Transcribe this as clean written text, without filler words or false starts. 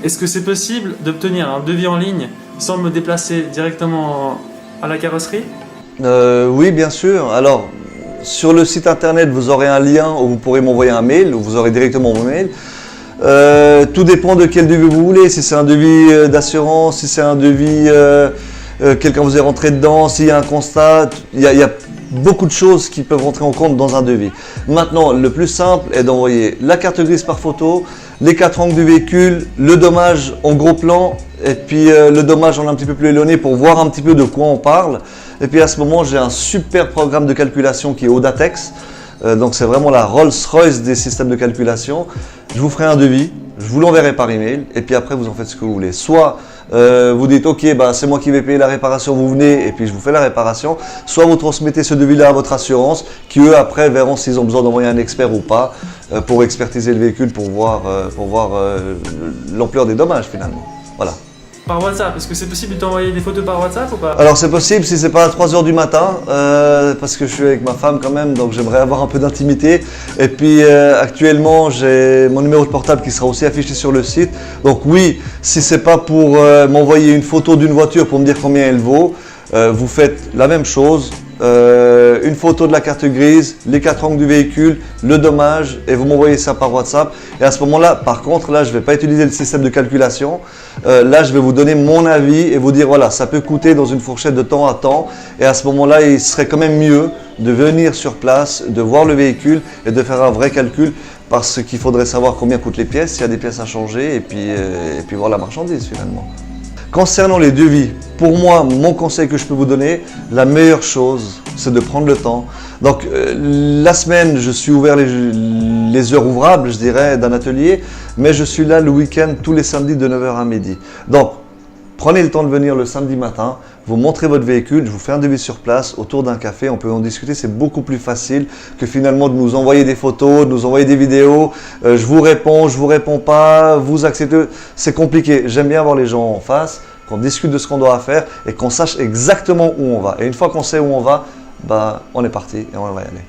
Est-ce que c'est possible d'obtenir un devis en ligne sans me déplacer directement à la carrosserie? Oui, bien sûr. Alors, sur le site internet, vous aurez un lien où vous pourrez m'envoyer un mail, où vous aurez directement mon mail. Tout dépend de quel devis vous voulez. Si c'est un devis d'assurance, si c'est un devis, quelqu'un vous est rentré dedans, s'il y a un constat, il y a beaucoup de choses qui peuvent rentrer en compte dans un devis. Maintenant, le plus simple est d'envoyer la carte grise par photo, les 4 angles du véhicule, le dommage en gros plan et puis le dommage en un petit peu plus éloigné pour voir un petit peu de quoi on parle. Et puis à ce moment, j'ai un super programme de calculation qui est Audatex. Donc c'est vraiment la Rolls-Royce des systèmes de calculation. Je vous ferai un devis, je vous l'enverrai par email et puis après vous en faites ce que vous voulez. Soit vous dites ok, bah, c'est moi qui vais payer la réparation, vous venez et puis je vous fais la réparation. Soit vous transmettez ce devis-là à votre assurance qui eux après verront s'ils ont besoin d'envoyer un expert ou pas pour expertiser le véhicule pour voir l'ampleur des dommages finalement. Voilà. Par WhatsApp, est-ce que c'est possible de t'envoyer des photos par WhatsApp ou pas? Alors c'est possible si c'est pas à 3 h du matin, parce que je suis avec ma femme quand même, donc j'aimerais avoir un peu d'intimité. Et puis actuellement j'ai mon numéro de portable qui sera aussi affiché sur le site. Donc oui, si c'est pas pour m'envoyer une photo d'une voiture pour me dire combien elle vaut, vous faites la même chose. Une photo de la carte grise, les 4 angles du véhicule, le dommage et vous m'envoyez ça par WhatsApp. Et à ce moment-là, par contre, là, je ne vais pas utiliser le système de calculation. Là, je vais vous donner mon avis et vous dire, voilà, ça peut coûter dans une fourchette de temps à temps. Et à ce moment-là, il serait quand même mieux de venir sur place, de voir le véhicule et de faire un vrai calcul parce qu'il faudrait savoir combien coûtent les pièces, s'il y a des pièces à changer et puis voir la marchandise finalement. Concernant les devis, pour moi, mon conseil que je peux vous donner, la meilleure chose, c'est de prendre le temps. Donc, la semaine, je suis ouvert les heures ouvrables, je dirais, d'un atelier, mais je suis là le week-end, tous les samedis de 9 h à midi. Donc, prenez le temps de venir le samedi matin, vous montrez votre véhicule, je vous fais un devis sur place, autour d'un café, on peut en discuter, c'est beaucoup plus facile que finalement de nous envoyer des photos, de nous envoyer des vidéos, je vous réponds pas, vous acceptez, c'est compliqué. J'aime bien voir les gens en face, qu'on discute de ce qu'on doit faire et qu'on sache exactement où on va. Et une fois qu'on sait où on va, bah, on est parti et on va y aller.